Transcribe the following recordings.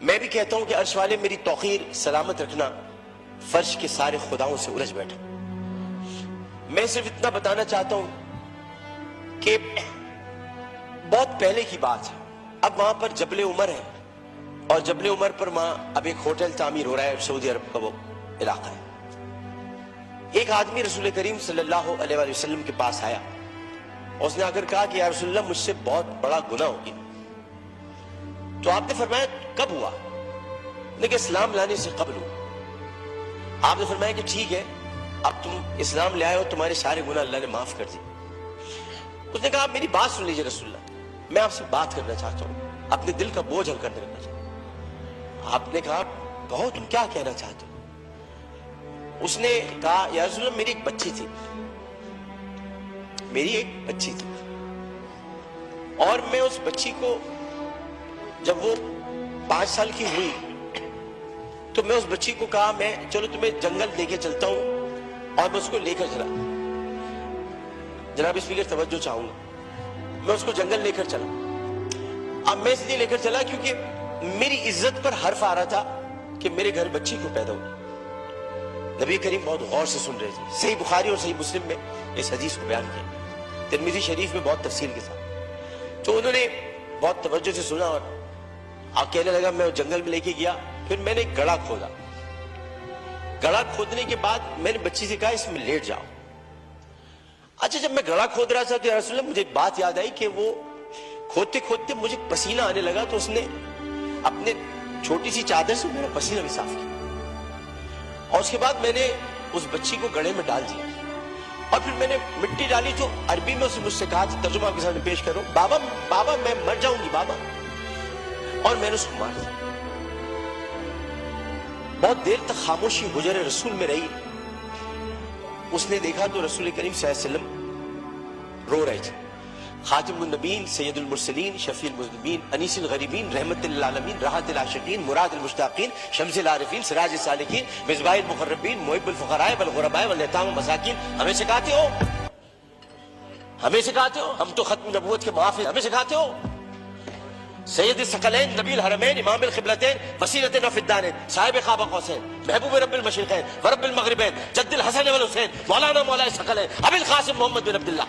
میں بھی کہتا ہوں کہ عرش والے میری توقیر سلامت رکھنا، فرش کے سارے خداؤں سے الجھ بیٹھا۔ میں صرف اتنا بتانا چاہتا ہوں کہ بہت پہلے کی بات ہے، اب وہاں پر جبل عمر ہے، اور جبل عمر پر وہاں اب ایک ہوٹل تعمیر ہو رہا ہے، سعودی عرب کا وہ علاقہ ہے۔ ایک آدمی رسول کریم صلی اللہ علیہ وآلہ وسلم کے پاس آیا، اس نے آ کر کہا کہ یا رسول اللہ مجھ سے بہت بڑا گناہ ہو گیا۔ تو آپ نے فرمایا کب ہوا؟ لیکن اسلام لانے سے قبل ہوا۔ آپ نے فرمایا کہ ٹھیک ہے، اب تم اسلام لے آئے ہو، تمہارے سارے گناہ اللہ نے معاف کر دیے۔ اس نے کہا میری بات سن لیجئے رسول اللہ، میں آپ سے بات کرنا چاہتا ہوں، اپنے دل کا بوجھ ہلکا کرنا چاہتا ہوں۔ آپ نے کہا کہو تم کیا کہنا چاہتے ہو؟ اس نے کہا یا رسول اللہ میری ایک بچی تھی، میری ایک بچی تھی، اور میں اس بچی کو جب وہ 5 سال کی ہوئی تو میں اس بچی کو کہا میں چلو تمہیں جنگل لے کے چلتا ہوں، اور میں اس کو لے کر چلا۔ جناب اسپیکر توجہ چاہوں گا، میں اس کو جنگل لے کر چلا۔ اب میں اس لیے لے کر چلا کیونکہ میری عزت پر حرف آ رہا تھا کہ میرے گھر بچی کو پیدا ہو۔ نبی کریم بہت غور سے سن رہے تھے، صحیح بخاری اور صحیح مسلم میں اس حدیث کو بیان کیا، ترمذی شریف میں بہت تفصیل کے ساتھ۔ تو انہوں نے بہت توجہ سے سنا اور کہنے لگا میں جنگل میں لے کے گیا، پھر میں نے ایک گڑھا کھودا۔ گڑھا کھودنے کے بعد میں نے بچی سے کہا اس میں لیٹ جاؤ۔ اچھا جب میں گڑھا کھود رہا تھا تو یا رسول اللہ مجھے ایک بات یاد آئی کہ وہ کھودتے کھودتے مجھے پسینہ آنے لگا، تو اس نے اپنے چھوٹی سی چادر سے میرا پسینہ بھی صاف کیا، اور اس کے بعد میں نے اس بچی کو گڑھے میں ڈال دیا، اور پھر میں نے مٹی ڈالی جو عربی میں اسے مجھ سے کہا، ترجمہ آپ کے سامنے پیش کروں، بابا بابا میں مر جاؤں گی بابا، اور میں نے اس کو مار دیا۔ بہت دیر تک خاموشی حجر رسول میں رہی۔ اس نے دیکھا تو رسول کریم صلی اللہ علیہ وسلم رو رہے تھے۔ خاتم النبیین، سید المرسلین، شفیع المذنبین، انیس الغریبین، رحمت للعالمین، راحت العاشقین، مراد المشتاقین، شمس العارفین، سراج السالکین، مصباح المقربین، محب الفقراء والغرباء والیتام والمساکین، ہمیں سکھاتے ہو، ہمیں سکھاتے ہو، ہم تو ختم نبوت کے محافظ، ہمیں سکھاتے ہو۔ سید الثقلین، نبی الحرمین، امام القبلتین، وسیلتنا فی الدارین، صاحب قاب قوسین، محبوب رب المشرقین ورب المغربین، جد الحسن والحسین، مولانا مولا الثقلین، ابی القاسم محمد بن عبداللہ۔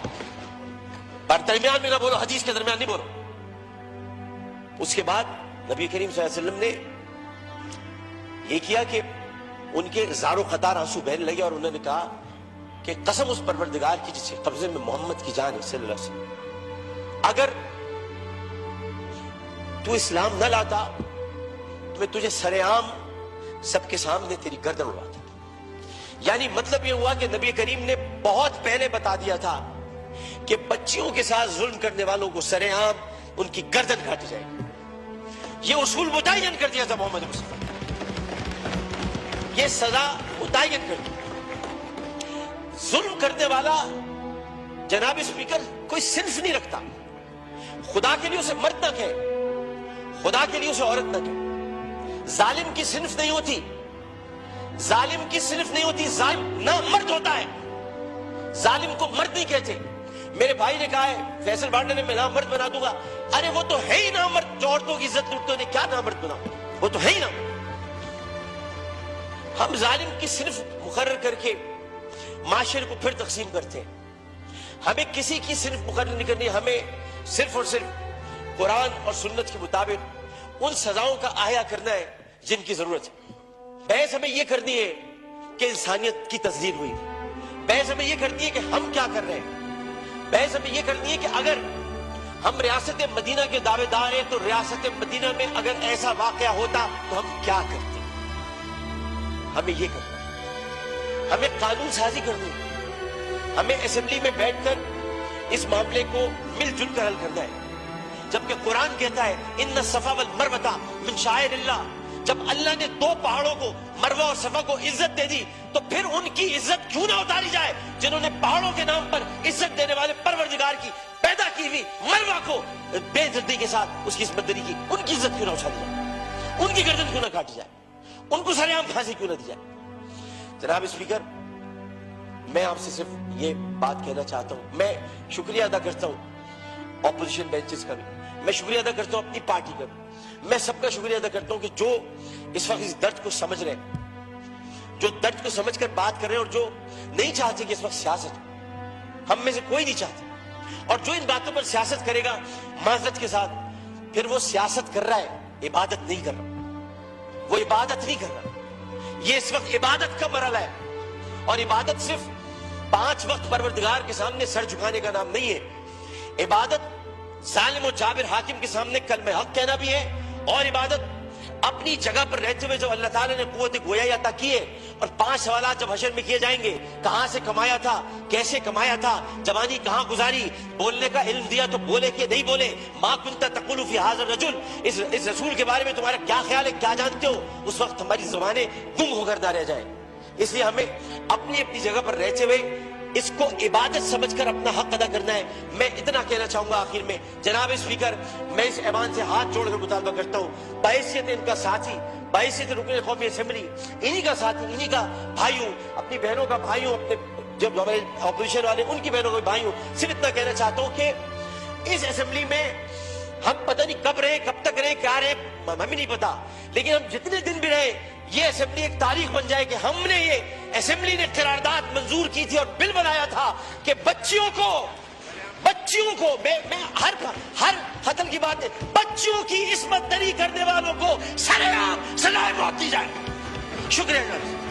پر درمیان میں نہ بولو، حدیث کے درمیان نہیں بولو۔ اس کے بعد نبی کریم صلی اللہ علیہ وسلم نے یہ کیا کہ ان کے زار و قطار آنسو بہنے لگے، اور انہوں نے کہا کہ قسم اس پروردگار کی جس کے قبضے میں محمد کی جان ہے صلی اللہ علیہ وسلم، اگر تو اسلام نہ لاتا تو میں تجھے سر عام سب کے سامنے تیری گردن اڑاتا۔ یعنی مطلب یہ ہوا کہ نبی کریم نے بہت پہلے بتا دیا تھا کہ بچیوں کے ساتھ ظلم کرنے والوں کو سر عام ان کی گردن کاٹی جائے گی۔ یہ اصول متعین کر دیا تھا محمد مصطفیٰ، یہ سزا متعین کر دی۔ ظلم کرنے والا جناب اسپیکر کوئی صنف نہیں رکھتا، خدا کے لیے اسے مرد نہ کہے، خدا کے لیے اسے عورت نہ کہے۔ ظالم کی صنف نہیں ہوتی، ظالم کی صنف نہیں ہوتی، ظالم نہ مرد ہوتا ہے، ظالم کو مرد نہیں کہتے۔ میرے بھائی نے کہا ہے فیصل بانڈے نے میں نامرد بنا دوں گا، ارے وہ تو ہے ہی نامرد، جو عورتوں کی عزت لوٹتے انہیں کیا نامرد بناؤ، وہ تو ہے ہی نامرد۔ ہم ظالم کی صنف مقرر کر کے معاشرے کو پھر تقسیم کرتے ہیں۔ ہمیں کسی کی صنف مقرر نہیں کرنی، ہمیں صرف اور صرف قرآن اور سنت کے مطابق ان سزاؤں کا احیا کرنا ہے جن کی ضرورت ہے۔ بحث ہمیں یہ کرنی ہے کہ انسانیت کی تذلیل ہوئی، بحث ہمیں یہ کرنی ہے کہ ہم کیا کر رہے ہیں، بحث ہمیں یہ کرنی ہے کہ اگر ہم ریاست مدینہ کے دعوے دار ہیں تو ریاست مدینہ میں اگر ایسا واقعہ ہوتا تو ہم کیا کرتے۔ ہمیں یہ کرنا ہے، ہمیں قانون سازی کرنی ہے، ہمیں اسمبلی میں بیٹھ کر اس معاملے کو مل جل کر حل کرنا ہے۔ جبکہ قرآن کہتا ہے ان الصفا والمروہ من شعائر اللہ، جب اللہ نے 2 پہاڑوں کو مروہ اور صفا کو عزت دے دی تو پھر ان کی عزت کیوں نہ اتاری جائے، جنہوں نے پہاڑوں کے نام پر عزت دینے والے پروردگار کی پیدا کی ہوئی مروہ کو بے عزتی کے ساتھ اس کی عصمت دری کی، ان کی عزت کیوں نہ اچھالی جائے، ان کی گردن کیوں نہ کاٹی جائے، ان کو سر عام پھانسی کیوں نہ دی جائے۔ جناب اسپیکر، میں آپ سے صرف یہ بات کہنا چاہتا ہوں، میں شکریہ ادا کرتا ہوں اپوزیشن بینچز کا بھی، میں شکریہ ادا کرتا ہوں اپنی پارٹی کا بھی، میں سب کا شکریہ ادا کرتا ہوں کہ جو اس وقت اس درد کو سمجھ رہے ہیں, جو درد کو سمجھ کر بات کر رہے ہیں, اور جو نہیں چاہتے کہ اس وقت سیاست ہو. ہم میں سے کوئی نہیں چاہتا, اور جو ان باتوں پر سیاست کرے گا معذرت کے ساتھ, پھر وہ سیاست کر رہا ہے, عبادت نہیں کر رہا. وہ عبادت نہیں کر رہا. یہ اس وقت عبادت کا مرحلہ ہے, اور عبادت صرف 5 وقت پروردگار کے سامنے سر جھکانے کا نام نہیں ہے. عبادت ظالم و جابر حاکم کے سامنے کلمہ حق کہنا بھی ہے, اور عبادت اپنی جگہ پر رہتے ہوئے جو اللہ تعالیٰ نے قوت گویائی عطا کی ہے, اور 5 سوالات جب حشر میں کیے جائیں گے, کہاں سے کمایا تھا, کیسے کمایا تھا, جوانی کہاں گزاری, بولنے کا علم دیا تو بولے کہ نہیں بولے, ما کنت تقول فی ھذا الرجل, اس رسول کے بارے میں تمہارا کیا خیال ہے, کیا جانتے ہو, اس وقت ہماری زبانیں گم ہو کر نہ رہ جائیں. اس لیے ہمیں اپنی اپنی جگہ پر رہتے ہوئے اس کو عبادت سمجھ کر اپنا حق ادا کرنا ہے. میں اتنا کہنا چاہوں گا آخر میں, جناب اسپیکر, میں اس ایوان سے ہاتھ جوڑ کر مطالبہ کرتا ہوں, بحیثیت ان کا ساتھی, بحیثیت رکن قومی اسمبلی, انہی کا ساتھی, انہی کا بھائی ہوں, اپنی بہنوں کا بھائی ہوں, اپنے جو ہمارے اپوزیشن والے ان کی بہنوں کا بھائی ہوں. صرف اتنا کہنا چاہتا ہوں کہ اس اسمبلی میں ہم پتہ نہیں کب رہے, کب تک رہے, کیا رہے, ہمیں نہیں پتا, لیکن ہم جتنے دن بھی رہے, یہ اسمبلی ایک تاریخ بن جائے کہ ہم نے, یہ اسمبلی نے قرارداد منظور کی تھی اور بل بنایا تھا کہ بچیوں کو میں ہر قتل کی بات ہے, بچیوں کی عصمت دری کرنے والوں کو سرعام سزائے موت دی جائے. شکریہ جناب.